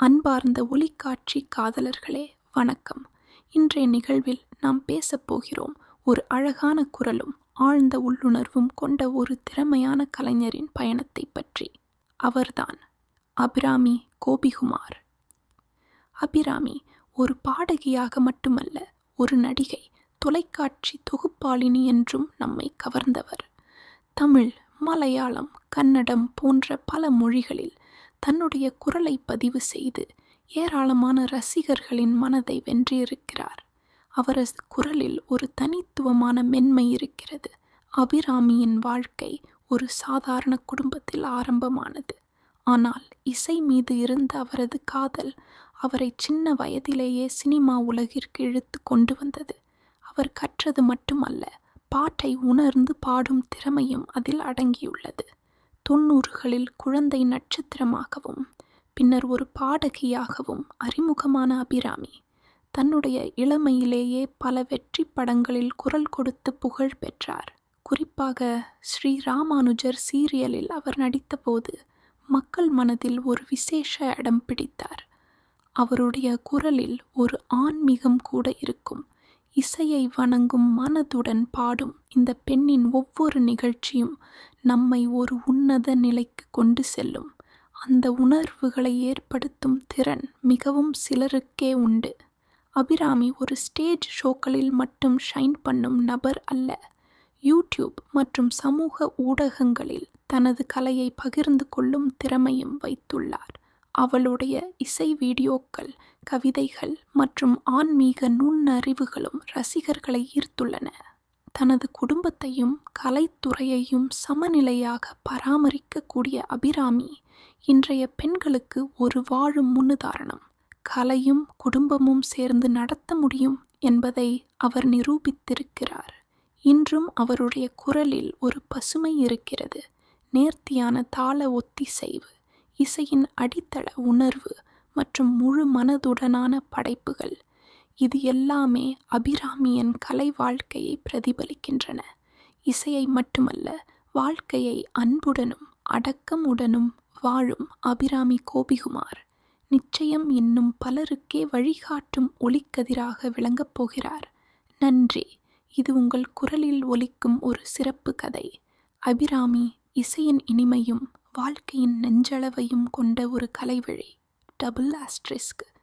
அன்பார்ந்த ஒளிக்காட்சி காதலர்களே வணக்கம். இன்றைய நிகழ்வில் நாம் பேசப்போகிறோம் ஒரு அழகான குரலும் ஆழ்ந்த உள்ளுணர்வும் கொண்ட ஒரு திறமையான கலைஞரின் பயணத்தை பற்றி. அவர்தான் அபிராமி கோபிகுமார். அபிராமி ஒரு பாடகியாக மட்டுமல்ல, ஒரு நடிகை, தொலைக்காட்சி தொகுப்பாளினி என்றும் நம்மை கவர்ந்தவர். தமிழ், மலையாளம், கன்னடம் போன்ற பல மொழிகளில் தன்னுடைய குரலை பதிவு செய்து ஏராளமான ரசிகர்களின் மனதை வென்றிருக்கிறார். அவரது குரலில் ஒரு தனித்துவமான மென்மை இருக்கிறது. அபிராமியின் வாழ்க்கை ஒரு சாதாரண குடும்பத்தில் ஆரம்பமானது. ஆனால் இசை மீது இருந்த அவரது காதல் அவரை சின்ன வயதிலேயே சினிமா உலகிற்கு இழுத்து கொண்டு வந்தது. அவர் கற்றது மட்டுமல்ல, பாட்டை உணர்ந்து பாடும் திறமையும் அதில் அடங்கியுள்ளது. 90களில் குழந்தை நட்சத்திரமாகவும் பின்னர் ஒரு பாடகியாகவும் அறிமுகமான அபிராமி தன்னுடைய இளமையிலேயே பல வெற்றி படங்களில் குரல் கொடுத்து புகழ் பெற்றார். குறிப்பாக ஸ்ரீ ராமானுஜர் சீரியலில் அவர் நடித்தபோது மக்கள் மனதில் ஒரு விசேஷ இடம் பிடித்தார். அவருடைய குரலில் ஒரு ஆன்மீகம் கூட இருக்கும். இசையை வணங்கும் மனதுடன் பாடும் இந்த பெண்ணின் ஒவ்வொரு நிகழ்ச்சியும் நம்மை ஒரு உன்னத நிலைக்கு கொண்டு செல்லும். அந்த உணர்வுகளை ஏற்படுத்தும் திறன் மிகவும் சிலருக்கே உண்டு. அபிராமி ஒரு ஸ்டேஜ் ஷோக்களில் மட்டும் ஷைன் பண்ணும் நபர் அல்ல. யூடியூப் மற்றும் சமூக ஊடகங்களில் தனது கலையை பகிர்ந்து கொள்ளும் திறமையும் வைத்துள்ளார். அவளுடைய இசை வீடியோக்கள், கவிதைகள் மற்றும் ஆன்மீக நுண்ணறிவுகளும் ரசிகர்களை ஈர்த்துள்ளன. தனது குடும்பத்தையும் கலைத்துறையையும் சமநிலையாக பராமரிக்கக்கூடிய அபிராமி இன்றைய பெண்களுக்கு ஒரு வாழும் முன்னுதாரணம். கலையும் குடும்பமும் சேர்ந்து நடத்த முடியும் என்பதை அவர் நிரூபித்திருக்கிறார். இன்றும் அவருடைய குரலில் ஒரு பசுமை இருக்கிறது. நேர்த்தியான தாள ஒத்திசைவு, இசையின் அடித்தள உணர்வு மற்றும் முழு மனதுடனான படைப்புகள், இது எல்லாமே அபிராமியின் கலை வாழ்க்கையை பிரதிபலிக்கின்றன. இசையை மட்டுமல்ல, வாழ்க்கையை அன்புடனும் அடக்கமுடனும் வாழும் அபிராமி கோபிகுமார் நிச்சயம் இன்னும் பலருக்கே வழிகாட்டும் ஒளிக்கதிராக விளங்கப் போகிறார். நன்றி. இது உங்கள் குரலில் ஒலிக்கும் ஒரு சிறப்பு கதை. அபிராமி இசையின் இனிமையும் வாழ்க்கையின் நெஞ்சளவையும் கொண்ட ஒரு கலைவழி. **.